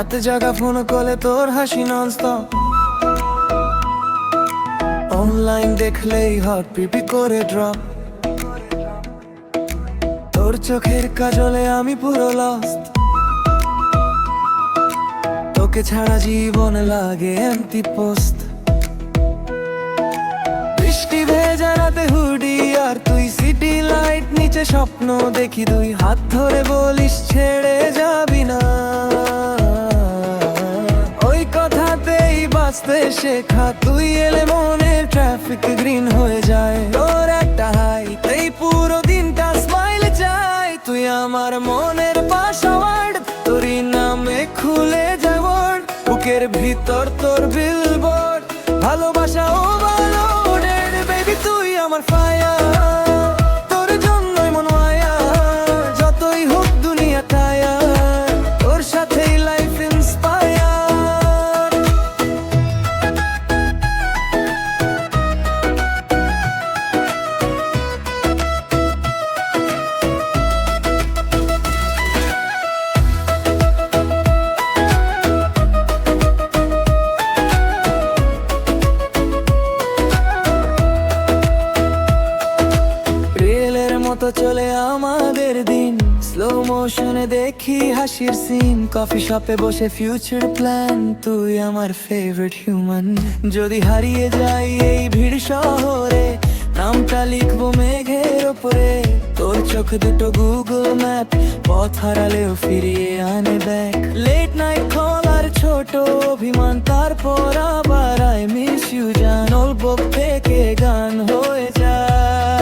রাতে জাগা ফোন কলে তোর হাসি ননস্টপ, অনলাইন দেখলেই হট পিপি করে ড্রপ। তোর চোখের কাজলে আমি পুরো লস্ট, তোকে ছাড়া জীবন লাগে এমটি পোস্ট। বৃষ্টি ভেজা রাতে হুডি আর তুই সিটি লাইট নিচে স্বপ্ন দেখি, দুই হাত ধরে বলিস ছেড়ে যাবি না। ওই কথাতেই বাঁচতে শেখা, তুই এলে মনের ট্রাফিক গ্রিন হয়ে যায়। তোর একটা হাই এই পুরো দিনটা স্মাইল চাই, তুই আমার মনের পাসওয়ার্ড, তোরই নামে খুলে যায় ওয়ার্ড। বুকের ভিতর তোর বিলবোর্ড, ভালোবাসা ও ভালোডেড বেবি তুই আমার ফায়ার, তোর জন্যই মন মায়া, যতই হোক দুনিয়া টায়ার, তোর সাথেই লাইফ ইন্সপায়ার। রেলের মতো চলে আমাদের দিন, স্লো মোশনে দেখি হাসির সিন, কফি শপে বসে ফিউচার প্ল্যান, তুই আমার ফেভারিট হিউম্যান। যদি হারিয়ে যাই এই ভিড় শহরে, নামটা লিখবো মেঘের ওপরে, তোর চোখ দুটো গুগল ম্যাপ, পথ হারালেও ফিরিয়ে আনে ব্যাক। লেট নাইট কল আর ছোট অভিমান, তারপর আবার আই মিস ইউ জান, অল্প থেকে গান হয়ে যায়।